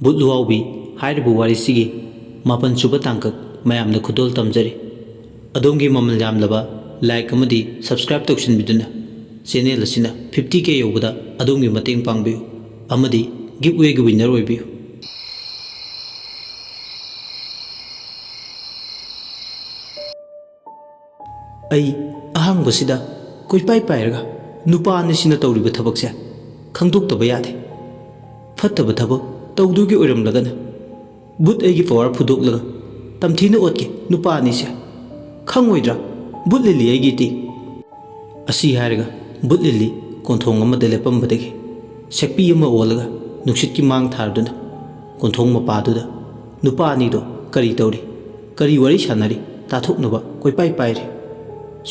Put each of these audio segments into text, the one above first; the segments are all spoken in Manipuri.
ꯕꯨꯠꯂꯨꯋꯥꯎꯕꯤ ꯍꯥꯏꯔꯤꯕ ꯋꯥꯔꯤꯁꯤꯒꯤ ꯃꯥꯄꯟ ꯁꯨꯕ ꯇꯥꯡꯀꯛ ꯃꯌꯥꯝꯅ ꯈꯨꯗꯣꯜ ꯇꯝꯖꯔꯤ꯫ ꯑꯗꯣꯝꯒꯤ ꯃꯃꯜ ꯌꯥꯝꯂꯕ ꯂꯥꯏꯛ ꯑꯃꯗꯤ ꯁꯕꯁꯀ꯭ꯔꯥꯏꯕ ꯇꯧꯁꯤꯟꯕꯤꯗꯨꯅ ꯆꯦꯅꯦꯜ ꯑꯁꯤꯅ 50K ꯌꯧꯕꯗ ꯑꯗꯣꯝꯒꯤ ꯃꯇꯦꯡ ꯄꯥꯡꯕꯤꯌꯨ ꯑꯃꯗꯤ ꯒꯤꯐꯋꯦꯒꯤ ꯋꯤꯟꯅꯔ ꯑꯣꯏꯕꯤꯌꯨ꯫ ꯑꯩ ꯑꯍꯥꯡꯕꯁꯤꯗ ꯀꯣꯏꯄꯥꯏ ꯄꯥꯏꯔꯒ ꯅꯨꯄꯥ ꯑꯅꯤꯁꯤꯅ ꯇꯧꯔꯤꯕ ꯊꯕꯛꯁꯦ ꯈꯪꯗꯣꯛꯇꯕ ꯌꯥꯗꯦ꯫ ꯐꯠꯇꯕ ꯊꯕꯛ ꯇꯧꯗꯨꯒꯤ ꯑꯣꯏꯔꯝꯂꯒꯅ ꯕꯨꯠ ꯑꯩꯒꯤ ꯄꯋꯥꯔ ꯐꯨꯗꯣꯛꯂꯒ ꯇꯝꯊꯤꯅ ꯑꯣꯠꯀꯦ ꯅꯨꯄꯥ ꯑꯅꯤꯁꯦ ꯈꯪꯉꯣꯏꯗ꯭ꯔꯥ ꯕꯨꯠ ꯂꯤꯂꯤ ꯑꯩꯒꯤꯗꯤ꯫ ꯑꯁꯤ ꯍꯥꯏꯔꯒ ꯕꯨꯠ ꯂꯤꯂꯤ ꯀꯣꯟꯊꯣꯡ ꯑꯃꯗ ꯂꯦꯞꯄꯝꯕꯗꯒꯤ ꯁꯦꯛꯄꯤ ꯑꯃ ꯑꯣꯜꯂꯒ ꯅꯨꯡꯁꯤꯠꯀꯤ ꯃꯥꯡ ꯊꯥꯔꯗꯨꯅ ꯀꯣꯟꯊꯣꯡ ꯃꯄꯥꯗꯨꯗ ꯅꯨꯄꯥ ꯑꯅꯤꯗꯣ ꯀꯔꯤ ꯇꯧꯔꯤ ꯀꯔꯤ ꯋꯥꯔꯤ ꯁꯥꯟꯅꯔꯤ ꯇꯥꯊꯣꯛꯅꯕ ꯀꯣꯏꯄꯥꯏ ꯄꯥꯏꯔꯤ꯫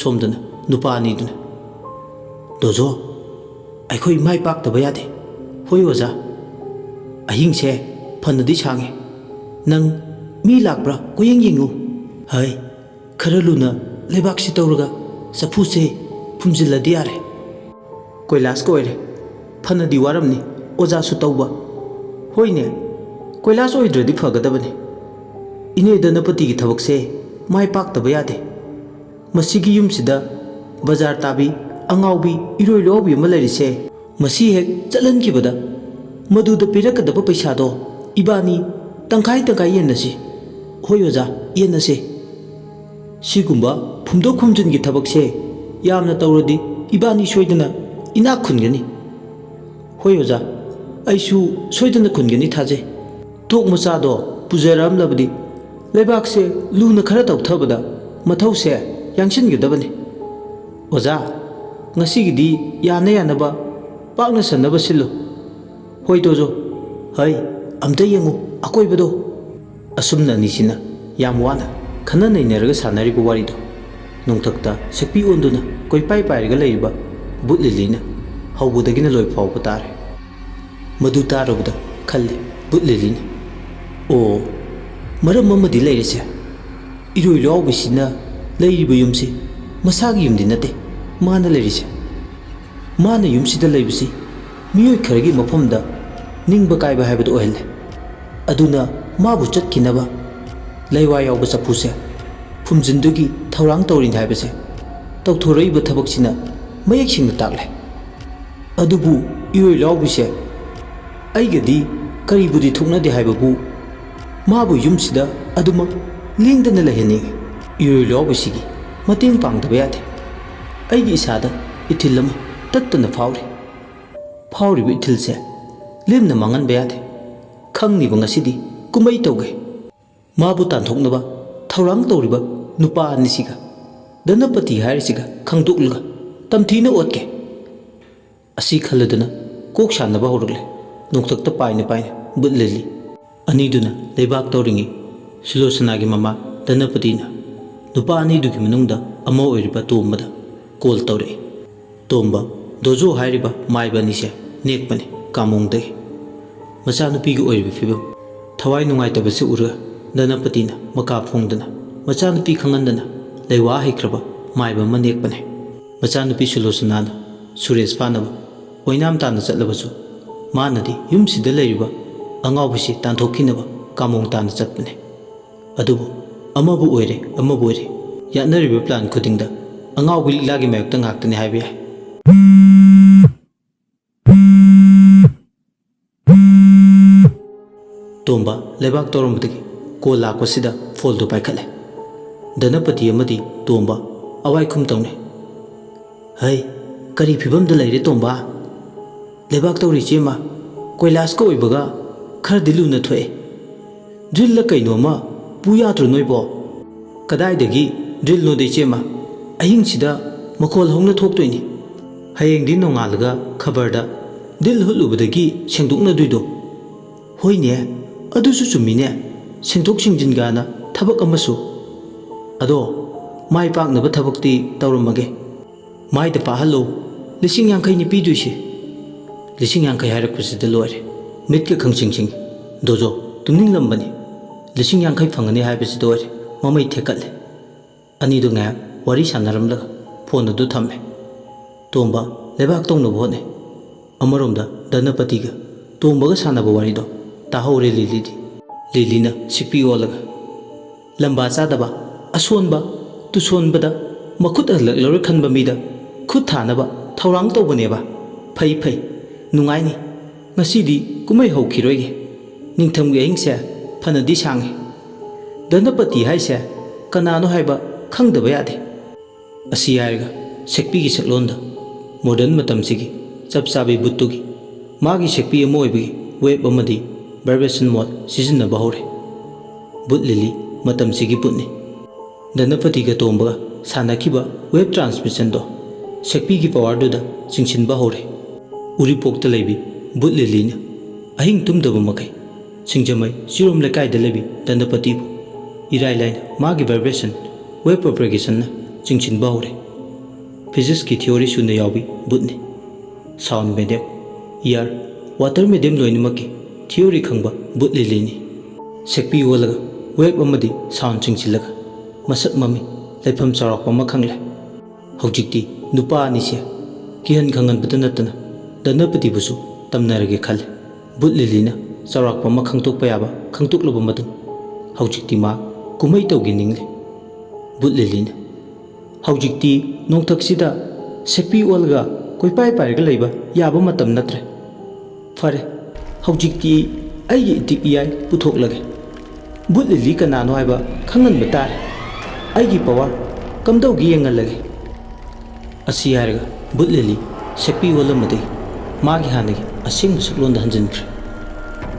ꯁꯣꯝꯗꯅ ꯅꯨꯄꯥ ꯑꯅꯤꯗꯨꯅ ꯗꯣꯖꯣ ꯑꯩꯈꯣꯏ ꯃꯥꯏ ꯄꯥꯛꯇꯕ ꯌꯥꯗꯦ꯫ ꯍꯣꯏ ꯑꯣꯖꯥ ꯑꯍꯤꯡꯁꯦ ꯐꯅꯗꯤ ꯁꯥꯡꯉꯦ ꯅꯪ ꯃꯤ ꯂꯥꯛꯄ꯭ꯔꯥ ꯀꯣꯌꯦꯡ ꯌꯦꯡꯉꯨ꯫ ꯍꯩ ꯈꯔ ꯂꯨꯅ ꯂꯩꯕꯥꯛꯁꯤ ꯇꯧꯔꯒ ꯆꯐꯨꯁꯦ ꯐꯨꯝꯖꯤꯜꯂꯗꯤ ꯌꯥꯔꯦ꯫ ꯀꯣꯏꯂꯥꯁꯀ ꯑꯣꯏꯔꯦ ꯐꯅꯗꯤ ꯋꯥꯔꯝꯅꯤ ꯑꯣꯖꯥꯁꯨ ꯇꯧꯕ꯫ ꯍꯣꯏꯅꯦ ꯀꯣꯏꯂꯥꯁ ꯑꯣꯏꯗ꯭ꯔꯗꯤ ꯐꯒꯗꯕꯅꯤ꯫ ꯏꯅꯦ ꯙꯅꯄꯇꯤꯒꯤ ꯊꯕꯛꯁꯦ ꯃꯥꯏ ꯄꯥꯛꯇꯕ ꯌꯥꯗꯦ꯫ ꯃꯁꯤꯒꯤ ꯌꯨꯝꯁꯤꯗ ꯕꯖꯥꯔ ꯇꯥꯕꯤ ꯑꯉꯥꯎꯕꯤ ꯏꯔꯣꯏ ꯂꯣꯏꯕꯤ ꯑꯃ ꯂꯩꯔꯤꯁꯦ ꯃꯁꯤ ꯍꯦꯛ ꯆꯠꯍꯟꯈꯤꯕꯗ ꯃꯗꯨꯗ ꯄꯤꯔꯛꯀꯗꯕ ꯄꯩꯁꯥꯗꯣ ꯏꯕꯥꯅꯤ ꯇꯪꯈꯥꯏ ꯇꯪꯈꯥꯏ ꯌꯦꯟꯅꯁꯤ꯫ ꯍꯣꯏ ꯑꯣꯖꯥ ꯌꯦꯟꯅꯁꯦ꯫ ꯁꯤꯒꯨꯝꯕ ꯐꯨꯝꯗꯣꯛ ꯐꯨꯝꯖꯤꯟꯒꯤ ꯊꯕꯛꯁꯦ ꯌꯥꯝꯅ ꯇꯧꯔꯗꯤ ꯏꯕꯥꯅꯤ ꯁꯣꯏꯗꯅ ꯏꯅꯥꯛ ꯈꯨꯟꯒꯅꯤ꯫ ꯍꯣꯏ ꯑꯣꯖꯥ ꯑꯩꯁꯨ ꯁꯣꯏꯗꯅ ꯈꯨꯟꯒꯅꯤ ꯊꯥꯖꯩ꯫ ꯇꯣꯛ ꯃꯆꯥꯗꯣ ꯄꯨꯖꯔꯛꯑꯝꯂꯕꯗꯤ ꯂꯩꯕꯥꯛꯁꯦ ꯂꯨꯅ ꯈꯔ ꯇꯧꯊꯕꯗ ꯃꯊꯧꯁꯦ ꯌꯥꯡꯁꯤꯟꯒꯗꯕꯅꯤ꯫ ꯑꯣꯖꯥ ꯉꯁꯤꯒꯤꯗꯤ ꯌꯥꯅ ꯌꯥꯅꯕ ꯄꯥꯛꯅ ꯁꯟꯅꯕ ꯁꯤꯜꯂꯨ꯫ ꯍꯣꯏ ꯗꯣꯖꯣ ꯍꯩ ꯑꯝꯇ ꯌꯦꯡꯉꯨ ꯑꯀꯣꯏꯕꯗꯣ꯫ ꯑꯁꯨꯝꯅ ꯑꯅꯤꯁꯤꯅ ꯌꯥꯝ ꯋꯥꯅ ꯈꯟꯅ ꯅꯩꯅꯔꯒ ꯁꯥꯟꯅꯔꯤꯕ ꯋꯥꯔꯤꯗꯣ ꯅꯣꯡꯊꯛꯇ ꯁꯦꯛꯄꯤ ꯑꯣꯟꯗꯨꯅ ꯀꯣꯏꯄꯥꯏ ꯄꯥꯏꯔꯒ ꯂꯩꯔꯤꯕ ꯕꯨꯠ ꯂꯤꯂꯤꯅ ꯍꯧꯕꯗꯒꯤꯅ ꯂꯣꯏ ꯐꯥꯎꯕ ꯇꯥꯔꯦ꯫ ꯃꯗꯨ ꯇꯥꯔꯨꯕꯗ ꯈꯜꯂꯦ ꯕꯨꯠ ꯂꯤꯂꯤꯅ ꯑꯣ ꯃꯔꯝ ꯑꯃꯗꯤ ꯂꯩꯔꯤꯁꯦ ꯏꯔꯣꯏ ꯂꯥꯎꯕꯤꯁꯤꯅ ꯂꯩꯔꯤꯕ ꯌꯨꯝꯁꯤ ꯃꯁꯥꯒꯤ ꯌꯨꯝꯗꯤ ꯅꯠꯇꯦ ꯃꯥꯅ ꯂꯩꯔꯤꯁꯦ꯫ ꯃꯥꯅ ꯌꯨꯝꯁꯤꯗ ꯂꯩꯕꯁꯤ ꯃꯤꯑꯣꯏ ꯈꯔꯒꯤ ꯃꯐꯝꯗ ꯅꯤꯡꯕ ꯀꯥꯏꯕ ꯍꯥꯏꯕꯗꯨ ꯑꯣꯏꯍꯜꯂꯦ꯫ ꯑꯗꯨꯅ ꯃꯥꯕꯨ ꯆꯠꯈꯤꯅꯕ ꯂꯩꯋꯥ ꯌꯥꯎꯕ ꯆꯐꯨꯁꯦ ꯐꯨꯝꯖꯤꯟꯗꯨꯒꯤ ꯊꯧꯔꯥꯡ ꯇꯧꯔꯤꯅꯤ ꯍꯥꯏꯕꯁꯦ ꯇꯧꯊꯣꯔꯛꯏꯕ ꯊꯕꯛꯁꯤꯅ ꯃꯌꯦꯛ ꯁꯦꯡꯅ ꯇꯥꯛꯂꯦ꯫ ꯑꯗꯨꯕꯨ ꯏꯔꯣꯏ ꯂꯥꯎꯕꯤꯁꯦ ꯑꯩꯒꯗꯤ ꯀꯔꯤꯕꯨꯗꯤ ꯊꯣꯛꯅꯗꯦ ꯍꯥꯏꯕꯕꯨ ꯃꯥꯕꯨ ꯌꯨꯝꯁꯤꯗ ꯑꯗꯨꯃꯛ ꯂꯦꯡꯗꯅ ꯂꯩꯍꯟꯅꯤꯡꯉꯤ꯫ ꯏꯔꯣꯏ ꯂꯥꯎꯕꯤꯁꯤꯒꯤ ꯃꯇꯦꯡ ꯄꯥꯡꯗꯕ ꯌꯥꯗꯦ꯫ ꯑꯩꯒꯤ ꯏꯁꯥꯗ ꯏꯊꯤꯜ ꯑꯃ ꯇꯠꯇꯅ ꯐꯥꯎꯔꯤ꯫ ꯐꯥꯎꯔꯤꯕ ꯏꯊꯤꯜꯁꯦ ꯂꯦꯝꯅ ꯃꯥꯡꯍꯟꯕ ꯌꯥꯗꯦ꯫ ꯈꯪꯅꯤꯕ ꯉꯁꯤꯗꯤ ꯀꯨꯝꯍꯩ ꯇꯧꯒꯦ꯫ ꯃꯥꯕꯨ ꯇꯥꯟꯊꯣꯛꯅꯕ ꯊꯧꯔꯥꯡ ꯇꯧꯔꯤꯕ ꯅꯨꯄꯥ ꯑꯅꯤꯁꯤꯒ ꯙꯅꯄꯇꯤ ꯍꯥꯏꯔꯤꯁꯤꯒ ꯈꯪꯗꯣꯛꯂꯒ ꯇꯝꯊꯤꯅ ꯑꯣꯠꯀꯦ꯫ ꯑꯁꯤ ꯈꯜꯂꯗꯨꯅ ꯀꯣꯛ ꯁꯥꯟꯅꯕ ꯍꯧꯔꯛꯂꯦ ꯅꯣꯡꯊꯛꯇ ꯄꯥꯏꯅ ꯄꯥꯏꯅ ꯕꯨꯠ ꯂꯤꯂꯤ ꯑꯅꯤꯗꯨꯅ ꯂꯩꯕꯥꯛ ꯇꯧꯔꯤꯉꯩ ꯁꯨꯂꯣꯆꯅꯥꯒꯤ ꯃꯃꯥ ꯙꯅꯄꯇꯤꯅ ꯅꯨꯄꯥ ꯑꯅꯤꯗꯨꯒꯤ ꯃꯅꯨꯡꯗ ꯑꯃ ꯑꯣꯏꯔꯤꯕ ꯇꯣꯝꯕꯗ ꯀꯣꯜ ꯇꯧꯔꯛꯏ꯫ ꯇꯣꯝꯕ ꯗꯣꯖꯣ ꯍꯥꯏꯔꯤꯕ ꯃꯥꯏꯕ ꯑꯅꯤꯁꯦ ꯅꯦꯛꯄꯅꯤ ꯀꯥꯃꯣꯡꯗꯒꯤ꯫ ꯃꯆꯥꯅꯨꯄꯤꯒꯤ ꯑꯣꯏꯔꯤꯕ ꯐꯤꯕꯝ ꯊꯋꯥꯏ ꯅꯨꯡꯉꯥꯏꯇꯕꯁꯤ ꯎꯔꯒ ꯙꯅꯄꯇꯤꯅ ꯃꯀꯥ ꯐꯣꯡꯗꯅ ꯃꯆꯥꯅꯨꯄꯤ ꯈꯪꯍꯟꯗꯅ ꯂꯩꯋꯥ ꯍꯩꯈ꯭ꯔꯕ ꯃꯥꯏꯕ ꯑꯃ ꯅꯦꯛꯄꯅꯦ꯫ ꯃꯆꯥꯅꯨꯄꯤ ꯁꯨꯂꯣꯆꯅꯥꯅ ꯁꯨꯔꯦꯁ ꯐꯥꯅꯕ ꯑꯣꯏꯅꯥꯝ ꯇꯥꯟꯅ ꯆꯠꯂꯕꯁꯨ ꯃꯥꯅꯗꯤ ꯌꯨꯝꯁꯤꯗ ꯂꯩꯔꯤꯕ ꯑꯉꯥꯎꯕꯤꯁꯤ ꯇꯥꯟꯊꯣꯛꯈꯤꯅꯕ ꯀꯥꯃꯣꯡ ꯇꯥꯟꯅ ꯆꯠꯄꯅꯦ꯫ ꯑꯗꯨꯕꯨ ꯑꯃꯕꯨ ꯑꯣꯏꯔꯦ ꯑꯃꯕꯨ ꯑꯣꯏꯔꯦ ꯌꯥꯠꯅꯔꯤꯕ ꯄ꯭ꯂꯥꯟ ꯈꯨꯗꯤꯡꯗ ꯑꯉꯥꯎꯕꯤ ꯂꯤꯛꯂꯥꯒꯤ ꯃꯥꯌꯣꯛꯇ ꯉꯥꯛꯇꯅꯤ ꯍꯥꯏꯕ ꯌꯥꯏ꯫ ꯇꯣꯝꯕ ꯂꯩꯕꯥꯛ ꯇꯧꯔꯝꯕꯗꯒꯤ ꯀꯣꯜ ꯂꯥꯛꯄꯁꯤꯗ ꯐꯣꯜꯗꯨ ꯄꯥꯏꯈꯠꯂꯦ꯫ ꯙꯅꯄꯇꯤ ꯑꯃꯗꯤ ꯇꯣꯝꯕ ꯑꯋꯥꯏꯈꯨꯝ ꯇꯧꯅꯩ꯫ ꯍꯩ ꯀꯔꯤ ꯐꯤꯕꯝꯗ ꯂꯩꯔꯦ ꯇꯣꯝꯕ? ꯂꯩꯕꯥꯛ ꯇꯧꯔꯤ ꯏꯆꯦꯝꯃ ꯀꯣꯏꯂꯥꯁꯀ ꯑꯣꯏꯕꯒ ꯈꯔꯗꯤ ꯂꯨꯅ ꯊꯣꯛꯑꯦ꯫ ꯗ꯭ꯔꯤꯜꯂ ꯀꯩꯅꯣꯝꯃ ꯄꯨ ꯌꯥꯗ꯭ꯔꯣ ꯅꯣꯏꯕꯣ? ꯀꯗꯥꯏꯗꯒꯤ ꯗ꯭ꯔꯤꯜꯅꯣꯗ ꯏꯆꯦꯝꯃ ꯑꯍꯤꯡꯁꯤꯗ ꯃꯈꯣꯜ ꯍꯧꯅ ꯊꯣꯛꯇꯣꯏꯅꯤ꯫ ꯍꯌꯦꯡꯗꯤ ꯅꯣꯡꯉꯥꯜꯂꯒ ꯈꯕꯔꯗ ꯗ꯭ꯔꯤꯜ ꯍꯨꯠꯂꯨꯕꯗꯒꯤ ꯁꯦꯡꯗꯣꯛꯅꯗꯣꯏꯗꯣ꯫ ꯍꯣꯏꯅꯦ ꯑꯗꯨꯁꯨ ꯆꯨꯝꯃꯤꯅꯦ ꯁꯦꯡꯗꯣꯛ ꯁꯦꯡꯖꯤꯟꯒꯥꯅ ꯊꯕꯛ ꯑꯃꯁꯨ ꯑꯗꯣ ꯃꯥꯏ ꯄꯥꯛꯅꯕ ꯊꯕꯛꯇꯤ ꯇꯧꯔꯝꯃꯒꯦ ꯃꯥꯏꯗ ꯄꯥꯍꯜꯂꯨ 50,000ꯅꯤ ꯄꯤꯗꯣꯏꯁꯦ 50,000 ꯍꯥꯏꯔꯛꯄꯁꯤꯗ ꯂꯣꯏꯔꯦ ꯃꯤꯠꯀ ꯈꯪꯁꯤꯡ ꯗꯣꯖꯣ ꯇꯨꯝꯅꯤꯡꯂꯝꯕꯅꯤ 50,000 ꯐꯪꯒꯅꯤ ꯍꯥꯏꯕꯁꯤꯗ ꯑꯣꯏꯔꯦ ꯃꯃꯩ ꯊꯦꯛꯀꯠꯂꯦ ꯑꯅꯤꯗꯨ ꯉꯥꯏꯍꯥꯛ ꯋꯥꯔꯤ ꯁꯥꯟꯅꯔꯝꯂꯒ ꯐꯣꯟ ꯑꯗꯨ ꯊꯝꯃꯦ ꯇꯣꯝꯕ ꯂꯩꯕꯥꯛ ꯇꯧꯅꯕ ꯍꯣꯠꯅꯩ ꯑꯃꯔꯣꯝꯗ ꯙꯅꯄꯇꯤꯒ ꯇꯣꯝꯕꯒ ꯁꯥꯟꯅꯕ ꯋꯥꯔꯤꯗꯣ ꯇꯥꯍꯧꯔꯦ ꯂꯤꯂꯤꯗꯤ ꯂꯤꯂꯤꯅ ꯁꯤꯛꯄꯤ ꯑꯣꯜꯂꯒ ꯂꯝꯕꯥ ꯆꯥꯗꯕ ꯑꯁꯣꯟꯕ ꯇꯨꯁꯣꯟꯕꯗ ꯃꯈꯨꯠ ꯍꯜꯂꯛꯂꯔꯣꯏ ꯈꯟꯕ ꯃꯤꯗ ꯈꯨꯠ ꯊꯥꯅꯕ ꯊꯧꯔꯥꯡ ꯇꯧꯕꯅꯦꯕ ꯐꯩ ꯅꯨꯡꯉꯥꯏꯅꯤ ꯉꯁꯤꯗꯤ ꯀꯨꯝꯍꯩ ꯍꯧꯈꯤꯔꯣꯏꯒꯦ ꯅꯤꯡꯊꯝꯒꯤ ꯑꯍꯤꯡꯁꯦ ꯐꯅꯗꯤ ꯁꯥꯡꯉꯤ ꯙꯅꯄꯇꯤ ꯍꯥꯏꯁꯦ ꯀꯅꯥꯅꯣ ꯍꯥꯏꯕ ꯈꯪꯗꯕ ꯌꯥꯗꯦ ꯑꯁꯤ ꯍꯥꯏꯔꯒ ꯁꯦꯛꯄꯤꯒꯤ ꯁꯛꯂꯣꯟꯗ ꯃꯣꯗꯔꯟ ꯃꯇꯝꯁꯤꯒꯤ ꯆꯞ ꯆꯥꯕꯤ ꯕꯨꯠꯇꯨꯒꯤ ꯃꯥꯒꯤ ꯁꯦꯛꯄꯤ ꯑꯃ ꯑꯣꯏꯕꯒꯤ ꯋꯦꯕ ꯑꯃꯗꯤ ꯚꯥꯏꯕ꯭ꯔꯦꯁꯟ ꯃꯣꯗ ꯁꯤꯖꯤꯟꯅꯕ ꯍꯧꯔꯦ ꯕꯨꯠ ꯂꯤꯂꯤ ꯃꯇꯝꯁꯤꯒꯤ ꯕꯨꯠꯅꯤ ꯙꯅꯄꯇꯤꯒ ꯇꯣꯝꯕꯒ ꯁꯥꯟꯅꯈꯤꯕ ꯋꯦꯕ ꯇ꯭ꯔꯥꯟꯁꯃꯤꯁꯟꯗꯣ ꯁꯦꯛꯄꯤꯒꯤ ꯄꯋꯥꯔꯗꯨꯗ ꯆꯤꯡꯁꯤꯟꯕ ꯍꯧꯔꯦ ꯎꯔꯤꯄꯣꯛꯇ ꯂꯩꯕꯤ ꯕꯨꯠ ꯂꯤꯂꯤꯅ ꯑꯍꯤꯡ ꯇꯨꯝꯗꯕ ꯃꯈꯩ ꯁꯤꯡꯖꯃꯩ ꯆꯤꯔꯣꯝ ꯂꯩꯀꯥꯏꯗ ꯂꯩꯕꯤ ꯙꯅꯄꯇꯤꯕꯨ ꯏꯔꯥꯏ ꯂꯥꯏꯅ ꯃꯥꯒꯤ ꯚꯥꯏꯕ꯭ꯔꯦꯁꯟ ꯋꯦꯕ ꯄ꯭ꯔꯣꯄꯒꯦꯁꯟꯅ ꯆꯤꯡꯁꯤꯟꯕ ꯍꯧꯔꯦ ꯐꯤꯖꯤꯛꯁꯀꯤ ꯊꯤꯑꯣꯔꯤ ꯁꯨꯅ ꯌꯥꯎꯕꯤ ꯕꯨꯠꯅꯤ sound medium air water medium ꯂꯣꯏꯅꯃꯛꯀꯤ ꯊꯤꯑꯣꯔꯤ ꯈꯪꯕ ꯕꯨꯠ ꯂꯤꯂꯤꯅꯤ ꯁꯦꯛꯄꯤ ꯑꯣꯜꯂꯒ ꯋꯦꯕ ꯑꯃꯗꯤ ꯁꯥꯎꯟ ꯆꯤꯡꯁꯤꯜꯂꯒ ꯃꯁꯛ ꯃꯃꯤꯡ ꯂꯩꯐꯝ ꯆꯥꯎꯔꯥꯛꯄ ꯑꯃ ꯈꯪꯂꯦ ꯍꯧꯖꯤꯛꯇꯤ ꯅꯨꯄꯥ ꯑꯅꯤꯁꯦ ꯀꯤꯍꯟ ꯈꯪꯍꯟꯕꯇ ꯅꯠꯇꯅ ꯙꯅꯄꯇꯤꯕꯨꯁꯨ ꯇꯝꯅꯔꯒꯦ ꯈꯜꯂꯦ ꯕꯨꯠ ꯂꯤꯂꯤꯅ ꯆꯥꯎꯔꯥꯛꯄ ꯑꯃ ꯈꯪꯗꯣꯛꯄ ꯌꯥꯕ ꯈꯪꯗꯣꯛꯂꯕ ꯃꯇꯨꯡ ꯍꯧꯖꯤꯛꯇꯤ ꯃꯥ ꯀꯨꯝꯍꯩ ꯇꯧꯒꯦ ꯅꯤꯡꯂꯦ ꯕꯨꯠ ꯂꯤꯂꯤꯅ ꯍꯧꯖꯤꯛꯇꯤ ꯅꯣꯡꯊꯛꯁꯤꯗ ꯁꯦꯛꯄꯤ ꯑꯣꯜꯂꯒ ꯀꯣꯏꯄꯥꯏ ꯄꯥꯏꯔꯒ ꯂꯩꯕ ꯌꯥꯕ ꯃꯇꯝ ꯅꯠꯇ꯭ꯔꯦ ꯐꯔꯦ ꯍꯧꯖꯤꯛꯇꯤ ꯑꯩꯒꯤ ꯏꯇꯤꯛ ꯏꯌꯥꯏ ꯄꯨꯊꯣꯛꯂꯒꯦ ꯕꯨꯠ ꯂꯤꯂꯤ ꯀꯅꯥꯅꯣ ꯍꯥꯏꯕ ꯈꯪꯍꯟꯕ ꯇꯥꯔꯦ ꯑꯩꯒꯤ ꯄꯋꯥꯔ ꯀꯝꯗꯧꯒꯦ ꯌꯦꯡꯍꯜꯂꯒꯦ ꯑꯁꯤ ꯍꯥꯏꯔꯒ ꯕꯨꯠ ꯂꯤꯂꯤ ꯁꯦꯛꯄꯤ ꯑꯣꯜꯂꯝꯕꯗꯒꯤ ꯃꯥꯒꯤ ꯍꯥꯟꯅꯒꯤ ꯑꯁꯦꯡꯕ ꯁꯛꯂꯣꯟꯗ ꯍꯟꯖꯤꯟꯈ꯭ರೆ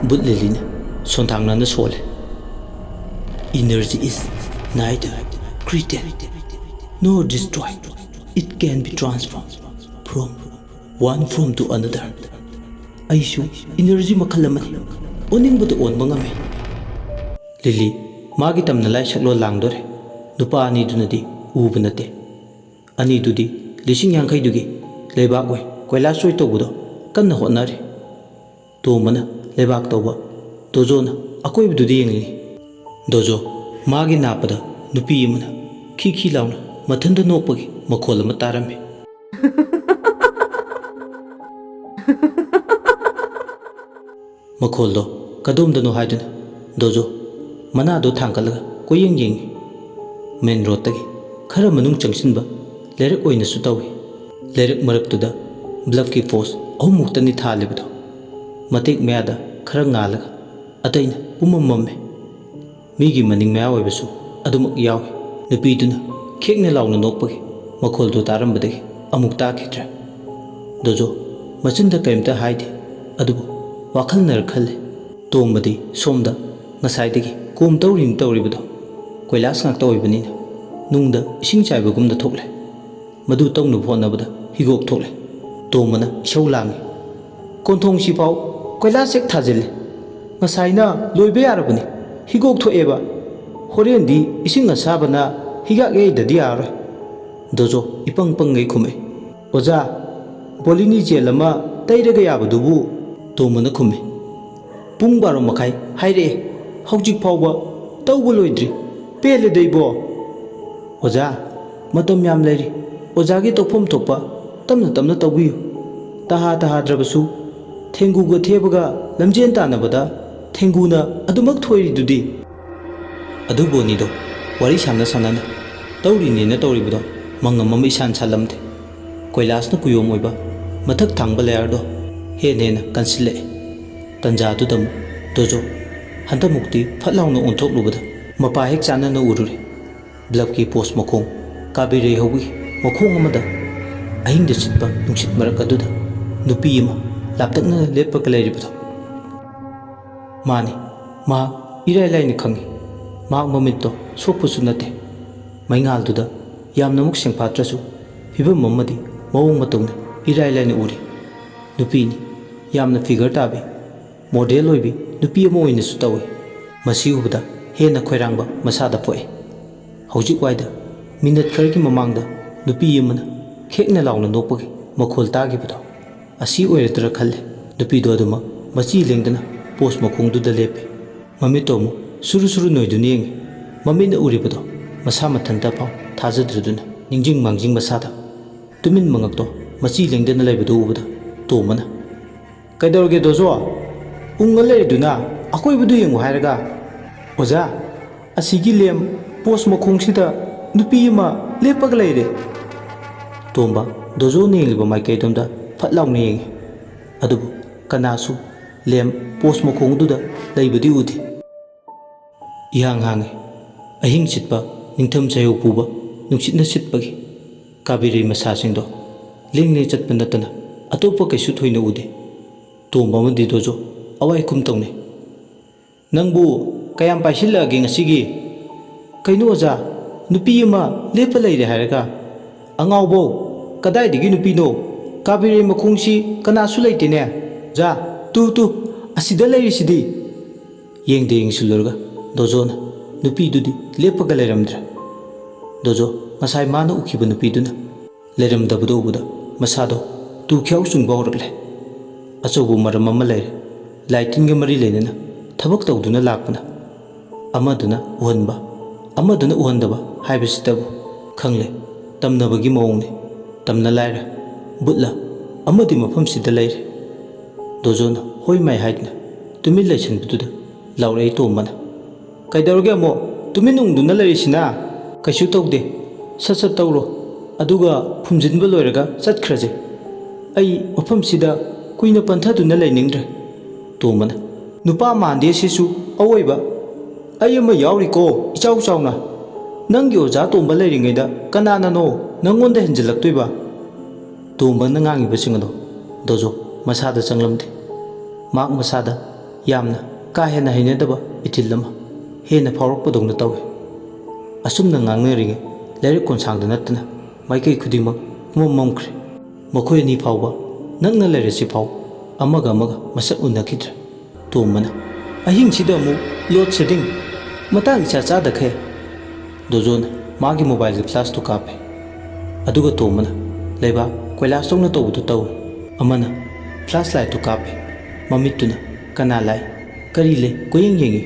ꯕꯨꯠ ꯂꯤꯂꯤꯅ ꯁꯣꯟꯊꯥꯡꯅꯅ ꯁꯣꯜꯂꯦ Energy is neither created nor destroyed. It can be transformed from one form to another. ꯑꯩꯁꯨꯏꯅꯔꯖꯤ ꯃꯈꯜ ꯑꯃꯅꯤ ꯑꯣꯟꯅꯤꯡꯕꯗ ꯑꯣꯟꯕ ꯉꯝꯃꯤ ꯂꯤꯂꯤ ꯃꯥꯒꯤ ꯇꯝꯅ ꯂꯥꯏ ꯁꯛꯂꯣꯟ ꯂꯥꯡꯗꯣꯔꯦ ꯅꯨꯄꯥ ꯑꯅꯤꯗꯨꯅꯗꯤ ꯎꯕ ꯅꯠꯇꯦ ꯑꯅꯤꯗꯨꯗꯤ 50,000ꯗꯨꯒꯤ ꯂꯩꯕꯥꯛ ꯑꯣꯏ ꯀꯣꯏꯂꯥꯁ ꯑꯣꯏ ꯇꯧꯕꯗꯣ ꯀꯟꯅ ꯍꯣꯠꯅꯔꯤ ꯇꯣꯝꯕꯅ ꯂꯩꯕꯥꯛ ꯇꯧꯕ ꯗꯣꯖꯣꯅ ꯑꯀꯣꯏꯕꯗꯨꯗ ꯌꯦꯡꯂꯤ ꯗꯣꯖꯣ ꯃꯥꯒꯤ ꯅꯥꯞꯄꯗ ꯅꯨꯄꯤ ꯑꯃꯅ ꯈꯤ ꯂꯥꯎꯅ ꯃꯊꯟꯇ ꯅꯣꯛꯄꯒꯤ ꯃꯈꯣꯜ ꯑꯃ ꯇꯥꯔꯝꯃꯤ ꯃꯈꯣꯜꯗꯣ ꯀꯗꯣꯝꯗꯅꯣ ꯍꯥꯏꯗꯨꯅ ꯗꯣꯖꯣ ꯃꯅꯥꯗꯣ ꯊꯥꯡꯒꯠꯂꯒ ꯀꯣꯏꯌꯦꯡ ꯌꯦꯡꯉꯤ ꯃꯦꯟ ꯔꯣꯗꯇꯒꯤ ꯈꯔ ꯃꯅꯨꯡ ꯆꯪꯁꯤꯟꯕ ꯂꯩꯔꯛ ꯑꯣꯏꯅꯁꯨ ꯇꯧꯏ ꯂꯩꯔꯛ ꯃꯔꯛꯇꯨꯗ ꯕ꯭ꯂꯐꯀꯤ ꯄꯣꯁ 3 ꯊꯥꯜꯂꯤꯕꯗꯣ ꯃꯇꯦꯛ ꯃꯌꯥꯗ ꯈꯔ ꯉꯥꯜꯂꯒ ꯑꯇꯩꯅ ꯄꯨꯝꯃꯝ ꯃꯝꯃꯦ ꯃꯤꯒꯤ ꯃꯅꯤꯡ ꯃꯌꯥ ꯑꯣꯏꯕꯁꯨ ꯑꯗꯨꯃꯛ ꯌꯥꯎꯏ ꯅꯨꯄꯤꯗꯨꯅ ꯈꯦꯛꯅ ꯂꯥꯎꯅ ꯅꯣꯛꯄꯒꯤ ꯃꯈꯣꯜꯗꯨ ꯇꯥꯔꯝꯕꯗꯒꯤ ꯑꯃꯨꯛ ꯇꯥꯈꯤꯗ꯭ꯔꯦ ꯗꯣꯖꯣ ꯃꯆꯤꯟꯗ ꯀꯔꯤꯝꯇ ꯍꯥꯏꯗꯦ ꯑꯗꯨꯕꯨ ꯋꯥꯈꯜꯅꯔ ꯈꯜꯂꯦ ꯇꯣꯝꯕꯗꯤ ꯁꯣꯝꯗ ꯉꯁꯥꯏꯗꯒꯤ ꯀꯣꯝ ꯇꯧꯔꯤꯕꯗꯣ ꯀꯣꯏꯂꯥꯁ ꯉꯥꯛꯇ ꯑꯣꯏꯕꯅꯤꯅ ꯅꯨꯡꯗ ꯏꯁꯤꯡ ꯆꯥꯏꯕꯒꯨꯝꯅ ꯊꯣꯛꯂꯦ ꯃꯗꯨ ꯇꯧꯅꯕ ꯍꯣꯠꯅꯕꯗ ꯍꯤꯒꯣꯛ ꯊꯣꯛꯂꯦ ꯇꯣꯝꯕꯅ ꯏꯁꯧ ꯂꯥꯡꯉꯤ ꯀꯣꯟꯊꯣꯡꯁꯤꯐꯥꯎ ꯀꯣꯏꯂꯥꯁ ꯍꯦꯛ ꯊꯥꯖꯤꯜꯂꯦ ꯉꯁꯥꯏꯅ ꯂꯣꯏꯕ ꯌꯥꯔꯕꯅꯤ ꯍꯤꯒꯣꯛ ꯊꯣꯛꯑꯦꯕ ꯍꯣꯔꯦꯟꯗꯤ ꯏꯁꯤꯡ ꯑꯁꯥꯕꯅ ꯍꯤꯒꯥꯛ ꯌꯩꯗꯗꯤ ꯌꯥꯔꯣꯏ ꯗꯣꯖꯣ ꯏꯄꯪ ꯄꯪꯒꯩ ꯈꯨꯝꯃꯦ ꯑꯣꯖꯥ ꯕꯣꯂꯤꯅꯤ ꯖꯦꯜ ꯑꯃ ꯇꯩꯔꯒ ꯌꯥꯕꯗꯨꯕꯨ ꯇꯣꯝꯕꯅ ꯈꯨꯝꯃꯤ ꯄꯨꯡ 12:30 ꯍꯥꯏꯔꯛꯑꯦ ꯍꯧꯖꯤꯛ ꯐꯥꯎꯕ ꯇꯧꯕ ꯂꯣꯏꯗ꯭ꯔꯤ ꯄꯦꯜꯂꯦꯗ ꯏꯕꯣ ꯑꯣꯖꯥ ꯃꯇꯝ ꯌꯥꯝ ꯂꯩꯔꯤ ꯑꯣꯖꯥꯒꯤ ꯇꯧꯐꯝ ꯊꯣꯛꯄ ꯇꯞꯅ ꯇꯧꯕꯤꯌꯨ ꯇꯍꯥꯗ꯭ꯔꯕꯁꯨ ꯊꯦꯡꯒꯨꯒ ꯊꯦꯕꯒ ꯂꯝꯖꯦꯟ ꯇꯥꯟꯅꯕꯗ ꯊꯦꯡꯒꯨꯅ ꯑꯗꯨꯃꯛ ꯊꯣꯏꯔꯤꯗꯨꯗꯤ ꯑꯗꯨꯕꯨꯅꯤꯗꯣ ꯋꯥꯔꯤ ꯁꯥꯟꯅ ꯇꯧꯔꯤꯅꯦꯅ ꯇꯧꯔꯤꯕꯗꯣ ꯃꯪꯉꯝ ꯑꯃ ꯏꯁꯥꯟ ꯁꯥꯜꯂꯝꯗꯦ ꯀꯣꯏꯂꯥꯁꯅ ꯀꯨꯌꯣꯝ ꯑꯣꯏꯕ ꯃꯊꯛ ꯊꯥꯡꯕ ꯂꯦꯌꯔꯗꯣ ꯍꯦꯟꯅ ꯀꯟꯁꯤꯜꯂꯛꯑꯦ ꯇꯟꯖꯥꯗꯨꯗ ꯑꯃꯨꯛ ꯗꯣꯖꯣ ꯍꯟꯗꯛꯃꯨꯛꯇꯤ ꯐꯠ ꯂꯥꯎꯅ ꯑꯣꯟꯊꯣꯛꯂꯨꯕꯗ ꯃꯄꯥ ꯍꯦꯛ ꯆꯥꯟꯅꯅ ꯎꯔꯨꯔꯦ ꯕ꯭ꯂꯐꯀꯤ ꯄꯣꯁ ꯃꯈꯣꯡ ꯀꯥꯕꯤꯔꯩ ꯍꯧꯕꯒꯤ ꯃꯈꯣꯡ ꯑꯃꯗ ꯑꯍꯤꯡꯗ ꯆꯤꯠꯄ ꯅꯨꯡꯁꯤꯠ ꯃꯔꯛ ꯑꯗꯨꯗ ꯅꯨꯄꯤ ꯑꯃ ꯂꯥꯞꯇꯛꯅ ꯂꯦꯞꯄꯒ ꯂꯩꯔꯤꯕꯗꯣ ꯃꯥꯅꯤ ꯃꯍꯥꯛ ꯏꯔꯥꯏ ꯂꯥꯏꯅ ꯈꯪꯉꯤ ꯃꯍꯥꯛ ꯃꯃꯤꯠꯇꯣ ꯁꯣꯛꯄꯁꯨ ꯅꯠꯇꯦ ꯃꯩꯉꯥꯜꯗꯨꯗ ꯌꯥꯝꯅꯃꯨꯛ ꯁꯦꯡꯐꯥꯠꯇ꯭ꯔꯁꯨ ꯐꯤꯕꯝ ꯑꯃꯗꯤ ꯃꯑꯣꯡ ꯃꯇꯧꯅ ꯏꯔꯥꯏ ꯂꯥꯏꯅ ꯎꯔꯤ ꯅꯨꯄꯤꯅꯤ ꯌꯥꯝꯅ ꯐꯤꯒꯔ ꯇꯥꯕꯤ ꯃꯣꯗꯦꯜ ꯑꯣꯏꯕꯤ ꯅꯨꯄꯤ ꯑꯃ ꯑꯣꯏꯅꯁꯨ ꯇꯧꯏ ꯃꯁꯤ ꯎꯕꯗ ꯍꯦꯟꯅ ꯈꯣꯏꯔꯥꯡꯕ ꯃꯁꯥꯗ ꯄꯣꯛꯏ ꯍꯧꯖꯤꯛ ꯋꯥꯏꯗ ꯃꯤꯅꯠ ꯈꯔꯒꯤ ꯃꯃꯥꯡꯗ ꯅꯨꯄꯤ ꯑꯃꯅ ꯈꯦꯛꯅ ꯂꯥꯎꯅ ꯅꯣꯛꯄꯒꯤ ꯃꯈꯣꯜ ꯇꯥꯈꯤꯕꯗꯣ ꯑꯁꯤ ꯑꯣꯏꯔꯗ꯭ꯔꯥ ꯈꯜꯂꯦ꯫ ꯅꯨꯄꯤꯗꯣ ꯑꯗꯨꯃꯛ ꯃꯆꯤ ꯂꯦꯡꯗꯅ ꯄꯣꯁ ꯃꯈꯣꯡꯗꯨꯗ ꯂꯦꯞꯄꯦ꯫ ꯃꯃꯤꯠꯇꯣ ꯑꯃꯨꯛ ꯁꯨꯔꯨ ꯁꯨꯔꯨ ꯅꯣꯏꯗꯨꯅ ꯌꯦꯡꯉꯤ꯫ ꯃꯃꯤꯠꯅ ꯎꯔꯤꯕꯗꯣ ꯃꯁꯥ ꯃꯊꯟꯇ ꯐꯥꯎ ꯊꯥꯖꯗ꯭ꯔꯗꯨꯅ ꯅꯤꯡꯖꯤꯡ ꯃꯥꯡꯖꯤꯡ ꯃꯁꯥꯗ ꯇꯨꯃꯤꯟ ꯃꯉꯛꯇꯣ ꯃꯆꯤ ꯂꯦꯡꯗꯅ ꯂꯩꯕꯗꯨ ꯎꯕꯗ ꯇꯣꯝꯕꯅ "ꯀꯩꯗꯧꯔꯒꯦ ꯗꯣꯖꯣ? ꯎꯪꯉ ꯂꯩꯔꯤꯗꯨꯅ ꯑꯀꯣꯏꯕꯗꯨ ꯌꯦꯡꯉꯨ ꯍꯥꯏꯔꯒ?" "ꯑꯣꯖꯥ, ꯑꯁꯤꯒꯤ ꯂꯦꯝ ꯄꯣꯁ ꯃꯈꯣꯡꯁꯤꯗ ꯅꯨꯄꯤ ꯑꯃ ꯂꯦꯞꯄꯒ ꯂꯩꯔꯦ." ꯇꯣꯝꯕ ꯗꯣꯖꯣꯅ ꯌꯦꯡꯂꯤꯕ ꯃꯥꯏꯀꯩꯗꯣꯝꯗ ꯐꯠ ꯂꯥꯎꯅ ꯌꯦꯡꯉꯤ꯫ ꯑꯗꯨꯕꯨ ꯀꯅꯥꯁꯨ ꯂꯦꯝ ꯄꯣꯁ ꯃꯈꯣꯡꯗꯨꯗ ꯂꯩꯕꯗꯤ ꯎꯗꯦ꯫ ꯏꯍꯥꯡ ꯍꯥꯡꯉꯤ꯫ ꯑꯍꯤꯡ ꯁꯤꯠꯄ ꯅꯤꯡꯊꯝ ꯆꯌꯧ ꯄꯨꯕ ꯅꯨꯡꯁꯤꯠꯅ ꯁꯤꯠꯄꯒꯤ ꯀꯥꯕꯦꯔꯤ ꯃꯁꯥꯁꯤꯡꯗꯣ ꯂꯦꯡ ꯂꯦꯡ ꯆꯠꯄ ꯅꯠꯇꯅ ꯑꯇꯣꯞꯄ ꯀꯩꯁꯨ ꯊꯣꯏꯅ ꯎꯗꯦ꯫ ꯇꯣꯝꯕ ꯑꯃꯗꯤ ꯗꯣꯖꯣ ꯑꯋꯥꯏ-ꯈꯨꯝ ꯇꯧꯅꯩ꯫ "ꯅꯪꯕꯨ ꯀꯌꯥꯝ ꯄꯥꯏꯁꯤꯜꯂꯛꯑꯒꯦ ꯉꯁꯤꯒꯤ?" "ꯀꯩꯅꯣ ꯑꯣꯖꯥ, ꯅꯨꯄꯤ ꯑꯃ ꯂꯦꯞꯄ ꯂꯩꯔꯦ ꯍꯥꯏꯔꯒ?" "ꯑꯉꯥꯎꯕꯧ, ꯀꯗꯥꯏꯗꯒꯤ ꯅꯨꯄꯤꯅꯣ? ꯀꯥꯕꯦꯔꯤ ꯃꯈꯣꯡꯁꯤ ꯀꯅꯥꯁꯨ ꯂꯩꯇꯦꯅꯦ." "ꯑꯣꯖꯥ, ꯇꯨ ꯑꯁꯤꯗ ꯂꯩꯔꯤꯁꯤꯗꯤ." ꯌꯦꯡꯗ ꯌꯦꯡꯁꯤꯜꯂꯨꯔꯒ ꯗꯣꯖꯣꯅ ꯅꯨꯄꯤꯗꯨꯗꯤ ꯂꯦꯞꯄꯒ ꯂꯩꯔꯝꯗ꯭ꯔꯦ꯫ ꯗꯣꯖꯣ ꯉꯁꯥꯏ ꯃꯥꯅ ꯎꯈꯤꯕ ꯅꯨꯄꯤꯗꯨꯅ ꯂꯩꯔꯝꯗꯕꯗꯨ ꯎꯕꯗ ꯃꯁꯥꯗꯣ ꯇꯨ-ꯈ꯭ꯌꯥꯎ ꯆꯨꯡꯕ ꯍꯧꯔꯛꯂꯦ꯫ ꯑꯆꯧꯕ ꯃꯔꯝ ꯑꯃ ꯂꯩꯔꯦ꯫ ꯂꯥꯏ-ꯇꯤꯟꯒ ꯃꯔꯤ ꯂꯩꯅꯅ ꯊꯕꯛ ꯇꯧꯗꯨꯅ ꯂꯥꯛꯄꯅ ꯑꯃꯗꯨꯅ ꯎꯍꯟꯕ, ꯑꯃꯗꯨꯅ ꯎꯍꯟꯗꯕ ꯍꯥꯏꯕꯁꯤꯇꯕꯨ ꯈꯪꯂꯦ ꯇꯝꯅꯕꯒꯤ ꯃꯑꯣꯡꯅꯤ꯫ ꯇꯝꯅ ꯂꯥꯏꯔ ꯕꯨꯠꯂ ꯑꯃꯗꯤ ꯃꯐꯝꯁꯤꯗ ꯂꯩꯔꯦ꯫ ꯗꯣꯖꯣꯅ ꯍꯣꯏ ꯃꯥꯏ ꯍꯥꯏꯗꯨꯅ ꯇꯨꯃꯤꯟ ꯂꯩꯁꯟꯕꯗꯨꯗ ꯂꯥꯎꯔꯛꯏ ꯇꯣꯝꯕꯅ, "ꯀꯩꯗꯧꯔꯒꯦ ꯑꯃꯨꯛ ꯇꯨꯃꯤꯟ ꯎꯪꯗꯨꯅ ꯂꯩꯔꯤꯁꯤꯅ?" "ꯀꯩꯁꯨ ꯇꯧꯗꯦ, ꯁꯠ ꯁꯠ ꯇꯧꯔꯣ, ꯑꯗꯨꯒ ꯐꯨꯝꯖꯤꯟꯕ ꯂꯣꯏꯔꯒ ꯆꯠꯈ꯭ꯔꯁꯦ꯫ ꯑꯩ ꯃꯐꯝꯁꯤꯗ ꯀꯨꯏꯅ ꯄꯟꯊꯗꯨꯅ ꯂꯩꯅꯤꯡꯗ꯭ꯔꯦ." ꯇꯣꯝꯕꯅ, "ꯅꯨꯄꯥ ꯃꯥꯟꯗꯦ ꯁꯤꯁꯨ ꯑꯋꯣꯏꯕ. ꯑꯩ ꯑꯃ ꯌꯥꯎꯔꯤꯀꯣ ꯏꯆꯥꯎ ꯆꯥꯎꯅ. ꯅꯪꯒꯤ ꯑꯣꯖꯥ ꯇꯣꯝꯕ ꯂꯩꯔꯤꯉꯩꯗ ꯀꯅꯥꯅꯅꯣ ꯅꯪꯉꯣꯟꯗ ꯍꯦꯟꯖꯤꯜꯂꯛꯇꯣꯏꯕ?" ꯇꯣꯝꯕꯅ ꯉꯥꯡꯉꯤꯕꯁꯤꯡ ꯑꯗꯣ ꯗꯣꯖꯣ ꯃꯁꯥꯗ ꯆꯪꯂꯝꯗꯦ꯫ ꯃꯍꯥꯛ ꯃꯁꯥꯗ ꯌꯥꯝꯅ ꯀꯥ ꯍꯦꯟꯅ ꯍꯩꯅꯗꯕ ꯏꯊꯤꯜ ꯑꯃ ꯍꯦꯟꯅ ꯐꯥꯎꯔꯛꯄꯗꯧꯅ ꯇꯧꯏ꯫ ꯑꯁꯨꯝꯅ ꯉꯥꯡꯅꯔꯤꯉꯩ ꯂꯩꯔꯛ ꯀꯣꯟꯁꯥꯡꯗ ꯅꯠꯇꯅ ꯃꯥꯏꯀꯩ ꯈꯨꯗꯤꯡꯃꯛ ꯄꯨꯡꯃꯝ ꯃꯝꯈ꯭ꯔꯦ꯫ ꯃꯈꯣꯏ ꯑꯅꯤ ꯐꯥꯎꯕ ꯅꯛꯅ ꯂꯩꯔꯁꯤꯐꯥꯎ ꯑꯃꯒ ꯑꯃꯒ ꯃꯁꯛ ꯎꯅꯈꯤꯗ꯭ꯔꯦ꯫ ꯇꯣꯝꯕꯅ, "ꯑꯍꯤꯡꯁꯤꯗ ꯑꯃꯨꯛ ꯂꯣꯗ ꯁꯦꯗꯤꯡ, ꯃꯇꯥꯡ ꯏꯆꯥ ꯆꯥꯗꯈꯩ." ꯗꯣꯖꯣꯅ ꯃꯥꯒꯤ ꯃꯣꯕꯥꯏꯜꯒꯤ ꯐ꯭ꯂꯥꯁꯇꯨ ꯀꯥꯞꯄꯦ꯫ ꯑꯗꯨꯒ ꯇꯣꯝꯕꯅ ꯂꯩꯕꯥꯛ ꯀꯣꯏꯂꯥꯁꯇꯧꯅ ꯇꯧꯕꯗꯨ ꯇꯧꯏ꯫ ꯑꯃꯅ ꯐ꯭ꯂꯥꯁ ꯂꯥꯏꯠꯇꯨ ꯀꯥꯞꯄꯦ꯫ ꯃꯃꯤꯠꯇꯨꯅ ꯀꯅꯥ ꯂꯥꯛꯏ, ꯀꯔꯤ ꯂꯩ ꯀꯣꯏꯌꯦꯡ ꯌꯦꯡꯉꯤ꯫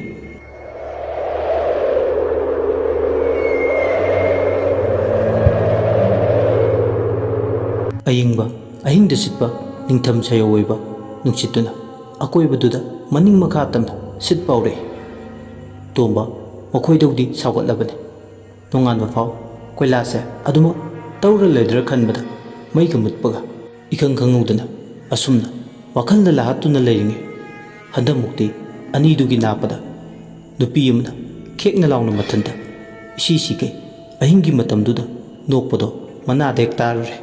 ꯑꯏꯪꯕ ꯑꯍꯤꯡꯗ ꯁꯤꯠꯄ ꯅꯤꯡꯊꯝ ꯆꯌꯧ ꯑꯣꯏꯕ ꯅꯨꯡꯁꯤꯠꯇꯨꯅ ꯑꯀꯣꯏꯕꯗꯨꯗ ꯃꯅꯤꯡ ꯃꯈꯥ ꯇꯝꯅ ꯁꯤꯠꯄ ꯍꯧꯔꯛꯏ꯫ ꯇꯣꯝꯕ ꯃꯈꯣꯏꯗꯧꯗꯤ ꯁꯥꯎꯒꯠꯂꯕꯅꯤ꯫ ꯅꯣꯡꯉꯥꯟꯕ ꯐꯥꯎ ꯀꯣꯏꯂꯥꯁꯁꯦ ꯑꯗꯨꯃꯛ ꯇꯧꯔ ꯂꯩꯗ꯭ꯔꯥ ꯈꯟꯕꯗ ꯃꯩꯒ ꯃꯨꯠꯄꯒ ꯏꯈꯪ ꯈꯪꯍꯧꯗꯅ ꯑꯁꯨꯝꯅ ꯋꯥꯈꯜꯗ ꯂꯥꯍꯠꯇꯨꯅ ꯂꯩꯔꯤꯉꯩ ꯍꯟꯗꯛꯃꯨꯛꯇꯤ ꯑꯅꯤꯗꯨꯒꯤ ꯅꯥꯞꯄꯗ ꯅꯨꯄꯤ ꯑꯃꯅ ꯈꯦꯛꯅ ꯂꯥꯎꯅ ꯃꯊꯟꯇ ꯏꯁꯤ ꯁꯤꯈꯩ ꯑꯍꯤꯡꯒꯤ ꯃꯇꯝꯗꯨꯗ ꯅꯣꯛꯄꯗꯣ ꯃꯅꯥꯗ ꯍꯦꯛ ꯇꯥꯔꯨꯔꯦ꯫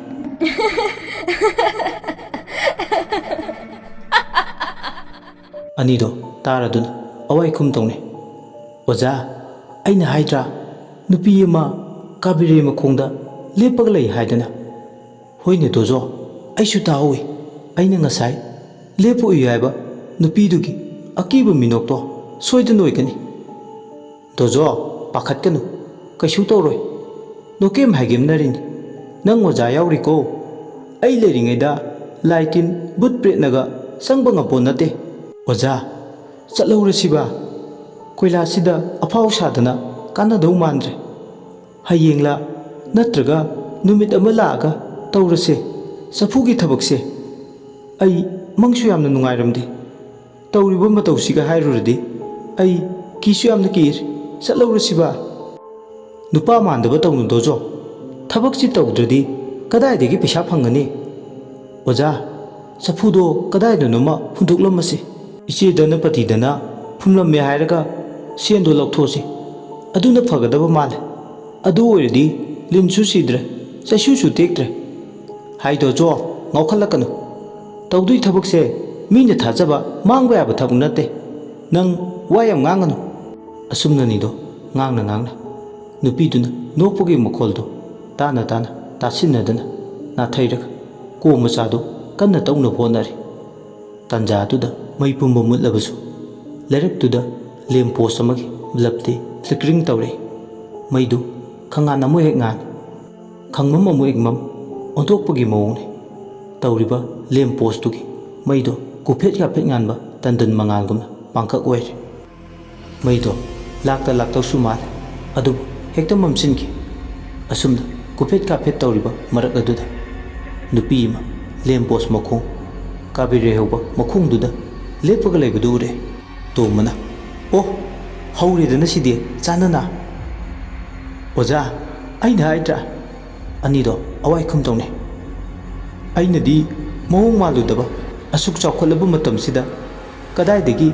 ꯑꯅꯤꯗꯣ ꯇꯥꯔꯗꯨꯅ ꯑꯋꯥꯏ-ꯈꯨꯝ ꯇꯧꯅꯩ꯫ "ꯑꯣꯖꯥ, ꯑꯩꯅ ꯍꯥꯏꯗ꯭ꯔꯥ ꯅꯨꯄꯤ ꯑꯃ ꯀꯥꯕꯦꯔꯤ ꯃꯈꯣꯡꯗ ꯂꯦꯞꯄꯒ ꯂꯩ ꯍꯥꯏꯗꯅ?" "ꯍꯣꯏꯅꯦ ꯗꯣꯖꯣ, ꯑꯩꯁꯨ ꯇꯥꯍꯧꯏ. ꯑꯩꯅ ꯉꯁꯥꯏ ꯂꯦꯞꯄ ꯎꯏ ꯍꯥꯏꯕ ꯅꯨꯄꯤꯗꯨꯒꯤ ꯑꯀꯤꯕ ꯃꯤꯅꯣꯛꯇꯣ ꯁꯣꯏꯗꯅ ꯑꯣꯏꯒꯅꯤ." "ꯗꯣꯖꯣ, ꯄꯥꯈꯠꯀꯅꯨ, ꯀꯩꯁꯨ ꯇꯧꯔꯣꯏ. ꯅꯣꯀꯦꯝ ꯍꯥꯏꯒꯦꯝꯅꯔꯤꯅꯤ. ꯅꯪ ꯑꯣꯖꯥ ꯌꯥꯎꯔꯤꯀꯣ. ꯑꯩ ꯂꯩꯔꯤꯉꯩꯗ ꯂꯥꯏ-ꯇꯤꯟ ꯕꯨꯠ ꯄ꯭ꯔꯦꯠꯅꯒ ꯆꯪꯕ ꯉꯝꯄꯣꯠ ꯅꯠꯇꯦ." "ꯑꯣꯖꯥ, ꯆꯠꯍꯧꯔꯁꯤꯕ? ꯀꯣꯏꯂꯥꯁꯁꯤꯗ ꯑꯐꯥꯎ ꯁꯥꯗꯅ ꯀꯥꯟꯅꯗꯧ ꯃꯥꯟꯗ꯭ꯔꯦ. ꯍꯌꯦꯡꯂ ꯅꯠꯇ꯭ꯔꯒ ꯅꯨꯃꯤꯠ ꯑꯃ ꯂꯥꯛꯑꯒ ꯇꯧꯔꯁꯦ ꯆꯐꯨꯒꯤ ꯊꯕꯛꯁꯦ. ꯑꯩ ꯃꯪꯁꯨ ꯌꯥꯝꯅ ꯅꯨꯡꯉꯥꯏꯔꯝꯗꯦ. ꯇꯧꯔꯤꯕ ꯃꯇꯧꯁꯤꯒ ꯍꯥꯏꯔꯨꯔꯗꯤ ꯑꯩ ꯀꯤꯁꯨ ꯌꯥꯝꯅ ꯀꯤꯔꯦ. ꯆꯠꯍꯧꯔꯁꯤꯕ?" "ꯅꯨꯄꯥ ꯃꯥꯟꯗꯕ ꯇꯧꯅꯨ ꯗꯣꯖꯣ. ꯊꯕꯛꯁꯤ ꯇꯧꯗ꯭ꯔꯗꯤ ꯀꯗꯥꯏꯗꯒꯤ ꯄꯩꯁꯥ ꯐꯪꯒꯅꯤ? ꯑꯣꯖꯥ, ꯆꯐꯨꯗꯣ ꯀꯗꯥꯏꯗꯅꯣꯃ ꯍꯨꯟꯗꯣꯛꯂꯝꯃꯁꯤ. ꯏꯆꯦ ꯙꯅꯄꯇꯤꯗꯅ ꯐꯨꯝꯂꯝꯃꯦ ꯍꯥꯏꯔꯒ ꯁꯦꯟꯗꯣ ꯂꯧꯊꯣꯛꯑꯁꯤ. ꯑꯗꯨꯅ ꯐꯒꯗꯕ ꯃꯥꯜꯂꯦ. ꯑꯗꯨ ꯑꯣꯏꯔꯗꯤ ꯂꯤꯟꯁꯨ ꯁꯤꯗ꯭ꯔꯦ, ꯆꯩꯁꯨꯁꯨ ꯇꯦꯛꯇ꯭ꯔꯦ." "ꯍꯥꯏ ꯗꯣꯖꯣ, ꯉꯥꯎꯈꯠꯂꯛꯀꯅꯨ. ꯇꯧꯗꯣꯏ ꯊꯕꯛꯁꯦ ꯃꯤꯅ ꯊꯥꯖꯕ ꯃꯥꯡꯕ ꯌꯥꯕ ꯊꯕꯛ ꯅꯠꯇꯦ. ꯅꯪ ꯋꯥ ꯌꯥꯝ ꯉꯥꯡꯒꯅꯨ." ꯑꯁꯨꯝꯅꯅꯤꯗꯣ ꯉꯥꯡꯅ ꯉꯥꯡꯅ ꯅꯨꯄꯤꯗꯨꯅ ꯅꯣꯛꯄꯒꯤ ꯃꯈꯣꯜꯗꯣ ꯇꯥꯅ ꯇꯥꯅ ꯇꯥꯁꯤꯟꯅꯗꯅ ꯅꯥꯊꯩꯔꯒ ꯀꯣ ꯃꯆꯥꯗꯨ ꯀꯟꯅ ꯇꯧꯅꯕ ꯍꯣꯠꯅꯔꯤ꯫ ꯇꯥꯟꯖꯥꯗꯨꯗ ꯃꯩ ꯄꯨꯝꯕ ꯃꯨꯠꯂꯕꯁꯨ ꯂꯩꯔꯛꯇꯨꯗ ꯂꯦꯝ ꯄꯣꯁ ꯑꯃꯒꯤ ꯕ꯭ꯂꯕꯇꯤ ꯐ꯭ꯂꯤꯀꯔꯤꯡ ꯇꯧꯔꯛꯏ꯫ ꯃꯩꯗꯨ ꯈꯪꯉꯥꯟ ꯑꯃꯨꯛ ꯍꯦꯛ ꯉꯥꯟ ꯈꯪꯃꯝ ꯑꯃꯨꯛ ꯍꯦꯛ ꯃꯝ ꯑꯣꯟꯊꯣꯛꯄꯒꯤ ꯃꯑꯣꯡꯅꯤ ꯇꯧꯔꯤꯕ ꯂꯦꯝ ꯄꯣꯁꯇꯨꯒꯤ ꯃꯩꯗꯣ ꯀꯨꯐꯦꯠ ꯌꯥꯐꯦꯠ ꯉꯥꯟꯕ ꯇꯟꯗꯟ ꯃꯉꯥꯜꯒꯨꯝꯅ ꯄꯥꯡꯀꯛ ꯑꯣꯏꯔꯦ ꯃꯩꯗꯣ ꯂꯥꯛꯇ ꯂꯥꯛꯇꯧꯁꯨ ꯃꯥꯜꯂꯦ ꯑꯗꯨꯕꯨ ꯍꯦꯛꯇ ꯃꯝꯁꯤꯟꯈꯤ ꯑꯁꯨꯝꯅ ꯀꯨꯐꯦꯠ ꯀꯥꯐꯦꯠ ꯇꯧꯔꯤꯕ ꯃꯔꯛ ꯑꯗꯨꯗ ꯅꯨꯄꯤ ꯑꯃ ꯂꯦꯝ ꯄꯣꯁ ꯃꯈꯣꯡ ꯀꯥꯕꯤꯔꯦ ꯍꯧꯕ ꯃꯈꯣꯡꯗꯨꯗ ꯂꯦꯞꯄꯒ ꯂꯩꯕꯗꯨ ꯎꯔꯦ ꯇꯣꯝꯕꯅ ꯑꯣ ꯍꯧꯔꯦꯗꯅ ꯁꯤꯗꯤ ꯆꯥꯟꯅꯅ ꯑꯣꯖꯥ ꯑꯩꯅ ꯍꯥꯏꯗ꯭ꯔꯥ ꯑꯅꯤꯗꯣ ꯑꯋꯥꯏꯈꯨꯝ ꯇꯧꯅꯩ ꯑꯩꯅꯗꯤ ꯃꯑꯣꯡ ꯃꯥꯜꯂꯨꯗꯕ ꯑꯁꯨꯛ ꯆꯥꯎꯈꯠꯂꯕ ꯃꯇꯝꯁꯤꯗ ꯀꯗꯥꯏꯗꯒꯤ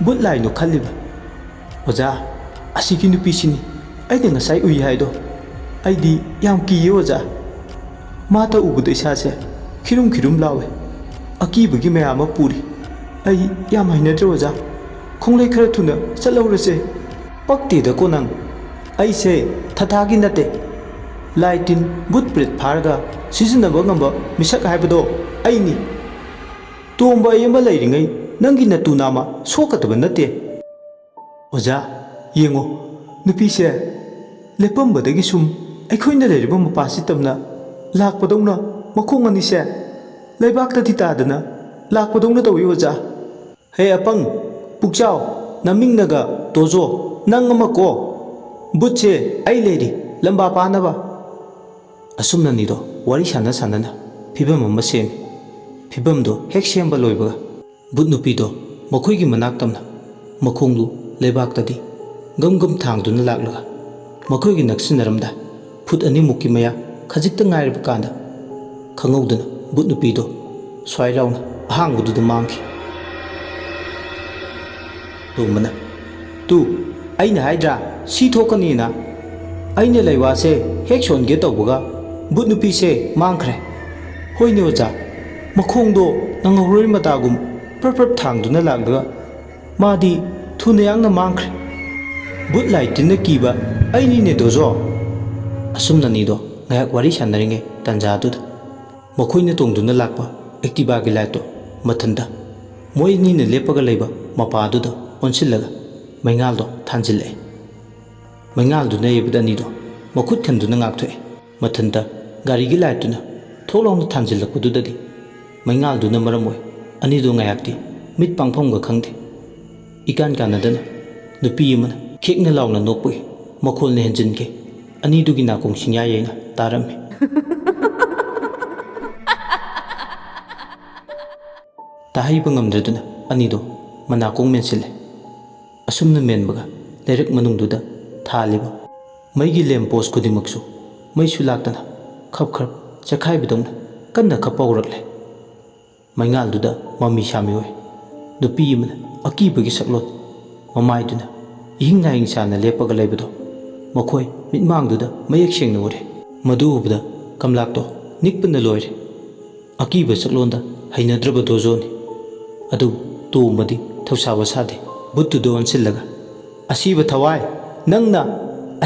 ꯕꯨꯠ ꯂꯥꯏꯅꯣ ꯈꯜꯂꯤꯕ ꯑꯣꯖꯥ ꯑꯁꯤꯒꯤ ꯅꯨꯄꯤꯁꯤꯅꯤ ꯑꯩꯅ ꯉꯁꯥꯏ ꯎꯏ ꯍꯥꯏꯗꯣ ꯑꯩꯗꯤ ꯌꯥꯝ ꯀꯤꯌꯦ ꯑꯣꯖꯥ ꯃꯥꯇ ꯎꯕꯗ ꯏꯁꯥꯁꯦ ꯈꯤꯔꯨꯝ ꯈꯤꯔꯨꯝ ꯂꯥꯎꯋꯦ ꯑꯀꯤꯕꯒꯤ ꯃꯌꯥꯝ ꯑꯃ ꯄꯨꯔꯤ ꯑꯩ ꯌꯥꯝ ꯍꯩꯅꯗ꯭ꯔꯦ ꯑꯣꯖꯥ ꯈꯣꯡꯂꯩ ꯈꯔ ꯊꯨꯅ ꯆꯠꯍꯧꯔꯁꯦ ꯄꯛꯇꯦꯗꯀꯣ ꯅꯪ ꯑꯩꯁꯦ ꯊꯊꯥꯒꯤ ꯅꯠꯇꯦ ꯂꯥꯏ ꯇꯤꯟ ꯕꯨꯠ ꯄ꯭ꯔꯦꯠ ꯐꯥꯔꯒ ꯁꯤꯖꯤꯟꯅꯕ ꯉꯝꯕ ꯃꯤꯁꯛ ꯍꯥꯏꯕꯗꯣ ꯑꯩꯅꯤ ꯇꯣꯝꯕ ꯑꯩ ꯑꯃ ꯂꯩꯔꯤꯉꯩ ꯅꯪꯒꯤ ꯅꯇꯨ ꯅꯥꯝꯃ ꯁꯣꯛꯀꯗꯕ ꯅꯠꯇꯦ ꯑꯣꯖꯥ ꯌꯦꯡꯉꯣ ꯅꯨꯄꯤꯁꯦ ꯂꯦꯞꯄꯝꯕꯗꯒꯤ ꯁꯨꯝ ꯑꯩꯈꯣꯏꯅ ꯂꯩꯔꯤꯕ ꯃꯄꯥꯁꯤ ꯇꯝꯅ ꯂꯥꯛꯄꯗꯧꯅ ꯃꯈꯣꯡ ꯑꯅꯤꯁꯦ ꯂꯩꯕꯥꯛꯇꯗꯤ ꯇꯥꯗꯅ ꯂꯥꯛꯄꯗꯧꯅ ꯇꯧꯏ ꯑꯣꯖꯥ ꯍꯦ ꯑꯄꯪ ꯄꯨꯛꯆꯥꯎ ꯅꯃꯤꯡꯅꯒ ꯇꯣꯖꯣ ꯅꯪ ꯑꯃ ꯀꯣ ꯕꯨꯠꯁꯦ ꯑꯩ ꯂꯩꯔꯤ ꯂꯝꯕꯥ ꯄꯥꯅꯕ ꯑꯁꯨꯝꯅꯅꯤꯗꯣ ꯋꯥꯔꯤ ꯁꯥꯟꯅ ꯁꯥꯟꯅꯅ ꯐꯤꯕꯝ ꯑꯃ ꯁꯦꯝꯃꯤ ꯐꯤꯕꯝꯗꯣ ꯍꯦꯛ ꯁꯦꯝꯕ ꯂꯣꯏꯕꯒ ꯕꯨꯠ ꯅꯨꯄꯤꯗꯣ ꯃꯈꯣꯏꯒꯤ ꯃꯅꯥꯛ ꯇꯝꯅ ꯃꯈꯣꯡꯗꯨ ꯂꯩꯕꯥꯛꯇꯗꯤ ꯒꯝ ꯒꯝ ꯊꯥꯡꯗꯨꯅ ꯂꯥꯛꯂꯒ ꯃꯈꯣꯏꯒꯤ ꯅꯛꯁꯤꯟꯅꯔꯝꯗꯥꯏ ꯐꯨꯠ ꯑꯅꯤꯃꯨꯛꯀꯤ ꯃꯌꯥ ꯈꯖꯤꯛꯇ ꯉꯥꯏꯔꯕ ꯀꯥꯟꯗ ꯈꯪꯍꯧꯗꯅ ꯕꯨꯠ ꯅꯨꯄꯤꯗꯣ ꯁ꯭ꯋꯥꯏ ꯂꯥꯎꯅ ꯑꯍꯥꯡꯕꯗꯨꯗ ꯃꯥꯡꯈꯤ ꯇꯣꯝꯕꯅ ꯇꯨ ꯑꯩꯅ ꯍꯥꯏꯗ꯭ꯔꯥ ꯁꯤ ꯊꯣꯛꯀꯅꯤꯅ ꯑꯩꯅ ꯂꯩꯋꯥꯁꯦ ꯍꯦꯛ ꯁꯣꯟꯒꯦ ꯇꯧꯕꯒ ꯕꯨꯠ ꯅꯨꯄꯤꯁꯦ ꯃꯥꯡꯈ꯭ꯔꯦ ꯍꯣꯏꯅꯦ ꯑꯣꯖꯥ ꯃꯈꯣꯡꯗꯣ ꯅꯪꯍꯧꯔꯣꯏ ꯃꯇꯥꯒꯨꯝ ꯄ꯭ꯔꯞ ꯄ꯭ꯔꯞ ꯊꯥꯡꯗꯨꯅ ꯂꯥꯛꯂꯒ ꯃꯥꯗꯤ ꯊꯨꯅ ꯌꯥꯡꯅ ꯃꯥꯡꯈ꯭ꯔꯦ ꯕꯨꯠ ꯂꯥꯏ ꯇꯤꯟꯅ ꯀꯤꯕ ꯑꯩꯅꯤꯅꯦ ꯗꯣꯖꯣ ꯑꯁꯨꯝꯅꯅꯤꯗꯣ ꯉꯥꯏꯍꯥꯛ ꯋꯥꯔꯤ ꯁꯥꯟꯅꯔꯤꯉꯩ ꯇꯥꯟꯖꯥꯗꯨꯗ ꯃꯈꯣꯏꯅ ꯇꯣꯡꯗꯨꯅ ꯂꯥꯛꯄ ꯑꯦꯛꯇꯤꯚꯥꯒꯤ ꯂꯥꯏꯠꯇꯣ ꯃꯊꯟꯇ ꯃꯣꯏ ꯑꯅꯤꯅ ꯂꯦꯞꯄꯒ ꯂꯩꯕ ꯃꯄꯥꯗꯨꯗ ꯑꯣꯟꯁꯤꯜꯂꯒ ꯃꯩꯉꯥꯜꯗꯣ ꯊꯥꯟꯖꯤꯜꯂꯛꯑꯦ ꯃꯩꯉꯥꯜꯗꯨꯅ ꯌꯩꯕꯗ ꯑꯅꯤꯗꯣ ꯃꯈꯨꯠ ꯈꯟꯗꯨꯅ ꯉꯥꯛꯊꯣꯛꯑꯦ ꯃꯊꯟꯇ ꯒꯥꯔꯤꯒꯤ ꯂꯥꯏꯠꯇꯨꯅ ꯊꯣꯛ ꯂꯥꯎꯅ ꯊꯥꯟꯖꯤꯜꯂꯛꯄꯗꯨꯗꯗꯤ ꯃꯩꯉꯥꯜꯗꯨꯅ ꯃꯔꯝ ꯑꯣꯏ ꯑꯅꯤꯗꯣ ꯉꯥꯏꯍꯥꯛꯇꯤ ꯃꯤꯠ ꯄꯥꯡꯐꯝꯒ ꯈꯪꯗꯦ ꯏꯀꯥꯟ ꯀꯥꯟꯅꯗꯅ ꯅꯨꯄꯤ ꯑꯃꯅ ꯈꯦꯛꯅ ꯂꯥꯎꯅ ꯅꯣꯛꯄꯒꯤ ꯃꯈꯣꯜꯅ ꯍꯦꯟꯖꯤꯟꯈꯤ ꯑꯅꯤꯗꯨꯒꯤ ꯅꯥꯀꯣꯡ ꯁꯤꯡꯌꯥ ꯌꯩꯅ ꯇꯥꯔꯝꯃꯤ ꯇꯥꯍꯩꯕ ꯉꯝꯗ꯭ꯔꯗꯨꯅ ꯑꯅꯤꯗꯣ ꯃꯅꯥꯀꯣꯡ ꯃꯦꯟꯁꯤꯜꯂꯦ ꯑꯁꯨꯝꯅ ꯃꯦꯟꯕꯒ ꯂꯩꯔꯛ ꯃꯅꯨꯡꯗꯨꯗ ꯊꯥꯜꯂꯤꯕ ꯃꯩꯒꯤ ꯂꯦꯝ ꯄꯣꯁ ꯈꯨꯗꯤꯡꯃꯛꯁꯨ ꯃꯩꯁꯨ ꯂꯥꯛꯇꯅ ꯈꯞ ꯈꯞ ꯆꯦꯈꯥꯏꯕꯗꯧꯅ ꯀꯟꯅ ꯈꯞꯄ ꯍꯧꯔꯛꯂꯦ ꯃꯩꯉꯥꯜꯗꯨꯗ ꯃꯃꯤ ꯁꯥꯃꯤ ꯑꯣꯏ ꯅꯨꯄꯤ ꯑꯃꯅ ꯑꯀꯤꯕꯒꯤ ꯁꯛꯂꯣꯟ ꯃꯃꯥꯏꯗꯨꯅ ꯏꯍꯤꯡ ꯅꯥꯍꯤꯡ ꯆꯥꯅ ꯂꯦꯞꯄꯒ ꯂꯩꯕꯗꯣ ꯃꯈꯣꯏ ꯃꯤꯠꯃꯥꯡꯗꯨꯗ ꯃꯌꯦꯛ ꯁꯦꯡꯅ ꯎꯔꯦ ꯃꯗꯨ ꯎꯕꯗ ꯀꯝꯂꯥꯛꯇꯣ ꯅꯤꯛꯄꯅ ꯂꯣꯏꯔꯦ ꯑꯀꯤꯕ ꯁꯛꯂꯣꯟꯗ ꯍꯩꯅꯗ꯭ꯔꯕ ꯗꯣꯖꯣꯅꯤ ꯑꯗꯨꯕꯨ ꯇꯣꯝꯕꯗꯤ ꯊꯧꯁꯥꯕ ꯁꯥꯗꯦ ꯕꯨꯠꯇꯨꯗ ꯑꯣꯟꯁꯤꯜꯂꯒ ꯑꯁꯤꯕ ꯊꯋꯥꯏ ꯅꯪꯅ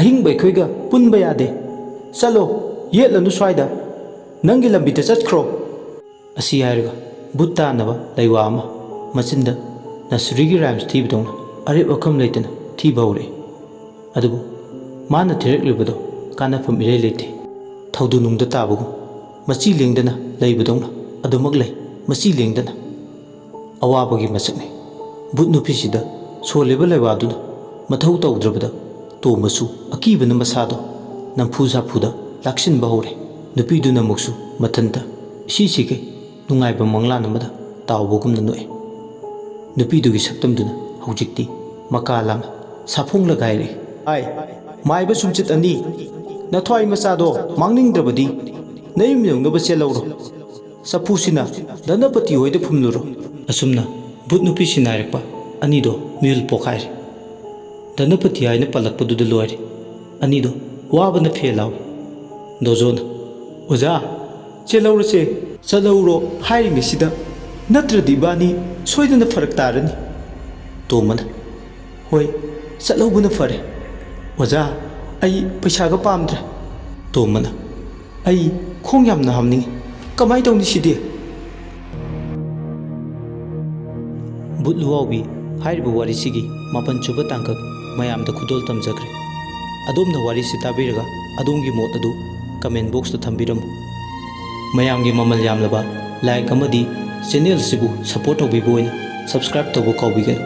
ꯑꯍꯤꯡꯕ ꯑꯩꯈꯣꯏꯒ ꯄꯨꯟꯕ ꯌꯥꯗꯦ ꯆꯠꯂꯣ ꯌꯦꯠꯂꯅꯨ ꯁ꯭ꯋꯥꯏꯗ ꯅꯪꯒꯤ ꯂꯝꯕꯤꯗ ꯆꯠꯈ꯭ꯔꯣ ꯑꯁꯤ ꯍꯥꯏꯔꯒ ꯕꯨꯠ ꯇꯥꯟꯅꯕ ꯂꯩꯋꯥ ꯑꯃ ꯃꯆꯤꯟꯗ ꯅꯁꯔꯤꯒꯤ ꯔꯥꯏꯝꯁ ꯊꯤꯕꯗꯧꯅ ꯑꯔꯦꯞ ꯑꯈꯝ ꯂꯩꯇꯅ ꯊꯤꯕ ꯍꯧꯔꯛꯏ ꯑꯗꯨꯕꯨ ꯃꯥꯅ ꯊꯤꯔꯛꯂꯤꯕꯗꯣ ꯀꯥꯟꯅꯐꯝ ꯏꯔꯩ ꯂꯩꯇꯦ ꯊꯧꯗꯨꯅꯨꯡꯗ ꯇꯥꯕꯒꯨꯝ ꯃꯆꯤ ꯂꯦꯡꯗꯅ ꯂꯩꯕꯗꯧꯅ ꯑꯗꯨꯃꯛ ꯂꯩ ꯃꯆꯤ ꯂꯦꯡꯗꯅ ꯑꯋꯥꯕꯒꯤ ꯃꯁꯛꯅꯤ ꯕꯨꯠ ꯅꯨꯄꯤꯁꯤꯗ ꯁꯣꯜꯂꯤꯕ ꯂꯩꯋꯥꯗꯨꯅ ꯃꯊꯧ ꯇꯧꯗ꯭ꯔꯕꯗ ꯇꯣꯝꯕꯁꯨ ꯑꯀꯤꯕꯅ ꯃꯁꯥꯗꯣ ꯅꯝꯐꯨ ꯁꯥꯐꯨꯗ ꯂꯥꯛꯁꯤꯟꯕ ꯍꯧꯔꯦ ꯅꯨꯄꯤꯗꯨꯅ ꯑꯃꯨꯛꯁꯨ ꯃꯊꯟꯇ ꯏꯁꯤꯁꯤꯒꯩ ꯅꯨꯡꯉꯥꯏꯕ ꯃꯪꯂꯥꯟ ꯑꯃꯗ ꯇꯥꯎꯕꯒꯨꯝꯅ ꯅꯣꯛꯑꯦ ꯅꯨꯄꯤꯗꯨꯒꯤ ꯁꯛꯇꯝꯗꯨꯅ ꯍꯧꯖꯤꯛꯇꯤ ꯃꯀꯥ ꯂꯥꯝꯅ ꯁꯥꯐꯣꯡꯂꯒꯥꯏꯔꯦ ꯑꯥꯏ ꯃꯥꯏꯕ ꯁꯨꯝꯆꯤꯠ ꯑꯅꯤ ꯅꯊ꯭ꯋꯥꯏ ꯃꯆꯥꯗꯣ ꯃꯥꯡꯅꯤꯡꯗ꯭ꯔꯕꯗꯤ ꯅꯌꯨꯝ ꯌꯧꯅꯕ ꯆꯦꯜꯍꯧꯔꯣ ꯆꯐꯨꯁꯤꯅ ꯙꯅꯄꯇꯤ ꯍꯣꯏꯗ ꯐꯨꯝꯂꯨꯔꯣ ꯑꯁꯨꯝꯅ ꯕꯨꯠ ꯅꯨꯄꯤꯁꯤ ꯅꯥꯏꯔꯛꯄ ꯑꯅꯤꯗꯣ ꯃꯤꯍꯨꯜ ꯄꯣꯛꯈꯥꯏꯔꯦ ꯙꯅꯄꯇꯤ ꯍꯥꯏꯅ ꯄꯜꯂꯛꯄꯗꯨꯗ ꯂꯣꯏꯔꯦ ꯑꯅꯤꯗꯣ ꯋꯥꯕꯅ ꯐꯦꯜ ꯂꯥꯎꯏ ꯗꯣꯖꯣꯅ ꯑꯣꯖꯥ ꯆꯦꯜꯍꯧꯔꯁꯦ ꯆꯠꯍꯧꯔꯣ ꯍꯥꯏꯔꯤꯉꯩꯁꯤꯗ ꯅꯠꯇ꯭ꯔꯗꯤ ꯏꯕꯥꯅꯤ ꯁꯣꯏꯗꯅ ꯐꯔꯛ ꯇꯥꯔꯅꯤ ꯇꯣꯝꯕꯅ ꯍꯣꯏ ꯆꯠꯍꯧꯕꯅ ꯐꯔꯦ ꯑꯣꯖꯥ ꯑꯩ ꯄꯩꯁꯥꯒ ꯄꯥꯝꯗ꯭ꯔꯦ ꯇꯣꯝꯕꯅ ꯑꯩ ꯈꯣꯡ ꯌꯥꯝꯅ ꯍꯥꯝꯅꯤꯡꯉꯤ ꯀꯃꯥꯏ ꯇꯧꯅꯤ ꯁꯤꯗꯤ ꯕꯨꯠ ꯂꯨꯋꯥꯎꯕꯤ ꯍꯥꯏꯔꯤꯕ ꯋꯥꯔꯤꯁꯤꯒꯤ 8ꯁꯨꯕ ꯇꯥꯡꯀꯛ ꯃꯌꯥꯝꯗ ꯈꯨꯗꯣꯜ ꯇꯝꯖꯈ꯭ꯔꯦ ꯑꯗꯣꯝꯅ ꯋꯥꯔꯤꯁꯤ ꯇꯥꯕꯤꯔꯒ ꯑꯗꯣꯝꯒꯤ ꯃꯣꯠ ꯑꯗꯨ ꯀꯃꯦꯟ ꯕꯣꯛꯁꯇ ꯊꯝꯕꯤꯔꯝꯃꯨ꯫ ꯃꯌꯥꯝꯒꯤ ꯃꯃꯜ ꯌꯥꯝꯂꯕ ꯂꯥꯏꯛ ꯑꯃꯗꯤ ꯆꯦꯅꯦꯜꯁꯤꯕꯨ ꯁꯄꯣꯔꯠ ꯇꯧꯕꯤꯕ ꯑꯣꯏꯅ ꯁꯕꯁꯀ꯭ꯔꯥꯏꯕ ꯇꯧꯕ ꯀꯥꯎꯕꯤꯒꯅꯨ꯫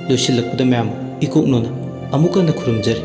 ꯂꯣꯏꯁꯤꯜꯂꯛꯄꯗ ꯃꯌꯥꯝ ꯏꯀꯣꯛꯅꯣꯅ ꯑꯃꯨꯛ ꯍꯟꯅ ꯈꯨꯔꯨꯝꯖꯔꯤ꯫